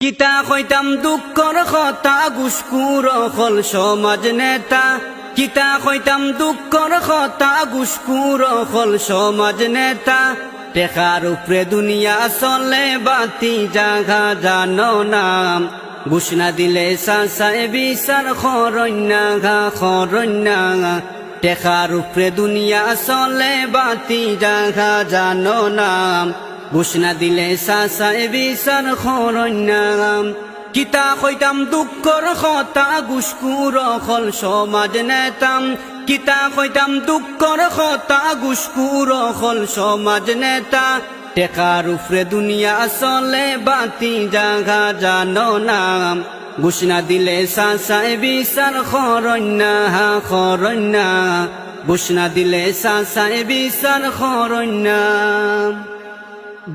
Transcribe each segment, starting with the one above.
কিতা কইতাম দুঃখর কথা ঘুষখুর হল সমাজ নেতা। কিতা কইতাম দুঃখর কথা ঘুষখুর হল সমাজ নেতা। টেকার উপরে দুনিয়া চলে বাতি জাগা জানো নাম। ঘুষ না দিলে সাসায় বিচার খরণ্যা ঘা খরণ্যা। টেকার উপরে দুনিয়া চলে বাতি জাগা জানো নাম। ঘুষ না দিলে সাসায় বিচার খরণ্যা। কিতা কইতাম দুঃখর কথা ঘুষখুর হল সমাজ নেতাম। কিতা কইতাম দুঃখর কথা ঘুষখুর হল সমাজ নেতা। টেকার উপরে দুনিয়া চলে বাতি জাগা জানো নাম। ঘুষ না দিলে সাসায় বিচার খরণ্যা খরণ্যা। ঘুষ না দিলে সাসায় বিচার খরণ্যা।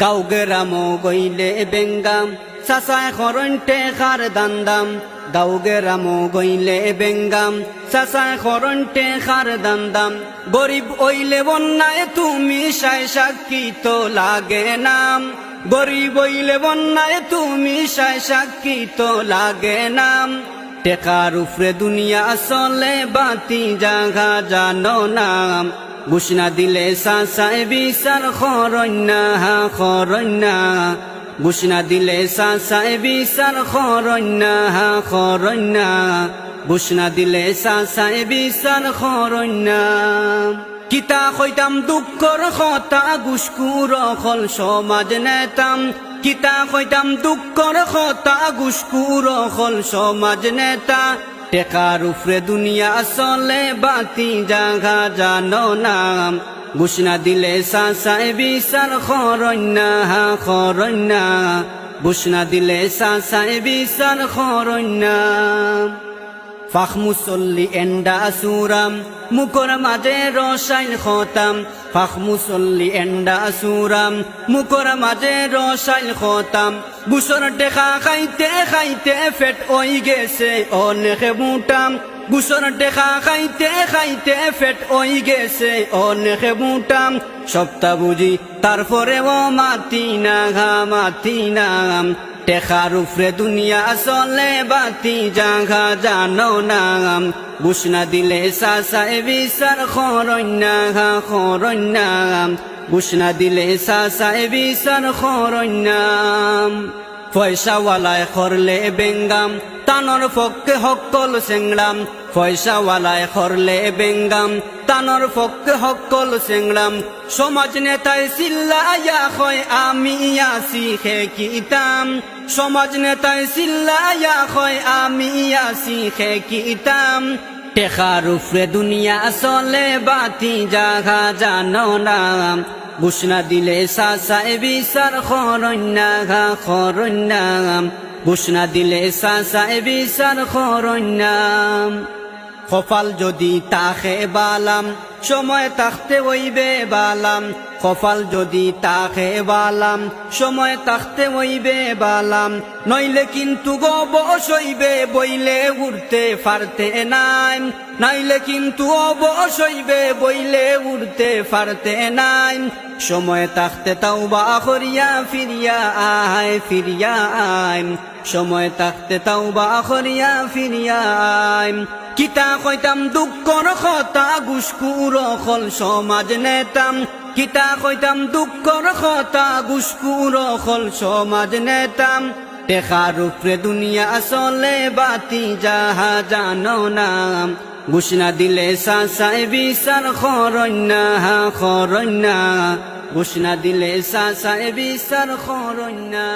গাঁও গেরামো গইলে বেঙ্গাম সাসায় খরণ টেকার দান্দাম। গাঁও গেরামো গইলে বেঙ্গাম সাসায় খরণ টেকার দান্দাম। গরিব ওইলে বন্যায় তুমি সাই সাক্ষী তো লাগে নাম। গরিব ওইলে বন্যায় তুমি সাই সাক্ষী তো লাগে নাম। টেকার উপরে দুনিয়া চলে বাতি জাগা জানো নাম। ঘুষ না দিলে সাসায় বিচার খরণ্যা খরণ্যা। ঘুষ না দিলে সাসায় বিচার খরণ্যা খরণ্যা। ঘুষ না দিলে সাসায় বিচার খরণ্যা। কিতা কইতাম দুঃখর কথা ঘুষখুর হল সমাজ নেতাম। কিতা কইতাম দুঃখর কথা ঘুষখুর হল সমাজ নেতা। টেকার উপরে দুনিয়া চলে বাতি জাগা জানো নাম। ঘুষ না দিলে সাসায় বিচার খরণ্যা খরণ্যা। ঘুষ না দিলে সাসায় বিচার খরণ্যা। ফাখ মুসল্লি এন্ডা সুরাম মুখর মাঝে রসাইল খতাম। ফাখ মুসল্লি এন্ডা সুরাম মুখর মাঝে রসাইল খতাম। ঘুষর টেকা খাইতে খাইতে ফেট ওই গেছে অনেক মুটাম। ঘুষর টেকা খাইতে খাইতে ফেট ওই গেছে অনেক মুটাম। সপ্তাহ বুঝি তারপরে ও মাতি না মাতি নাম। টেকার উপরে দুনিয়া চলে বাতি জাগা জানো নাম। ঘুষ না দিলে সাসায় বিচার খরণ্যা খরণ্যা। ঘুষ না দিলে সাসায় বিচার খরণ্যা। পয়সাওয়ালায় করলে বেঙ্গাম তানর পক্ষে হকল সেংলাম। পয়সাওয়ালায় করলে বেঙ্গাম তানর পক্ষে হকল সেংলাম। সমাজ নেতায় চিল্লাইয়া কয় আমি আসি খে কিতাম। সমাজ নেতায় চিল্লাইয়া কয় আমি আসি খে কিতাম। টেকার উপরে দুনিয়া চলে বাতি জাগা জানো নাম। ঘুষ না দিলে সাসায় বিচার খরণ্যা খরণ্যা। ঘুষ না দিলে সাসায় বিচার খরণ্যা। কপাল যদি তাকে বালাম সময় থাকতে হইবে বালাম। কপাল যদি তাকে বালাম সময় থাকতে হইবে বালাম। নইলে কিন্তু অবশ্যইবে বইলে উড়তে পারতে নাই। নাইলে কিন্তু অবশ্যইবে বইলে উড়তে পারতে নাই। সময় থাকতে তাওবা করিয়া ফিরিয়া আয় ফিরিয়া আয়। সময় থাকতে তাওবা করিয়া ফিরিয়া আয়। কিতা কইতাম দুঃখর কথা ঘুষখুর হল সমাজ নেতাম। কিতা কইতাম দুঃখর কথা ঘুষখুর হল সমাজ নেতাম। টেকার উপরে দুনিয়া চলে বাতি জাহা জানো নাম। ঘুষ না দিলে সাসায় বিচার খরণ্যা খরণ্যা। ঘুষ না দিলে সাসায় বিচার খরণ্যা।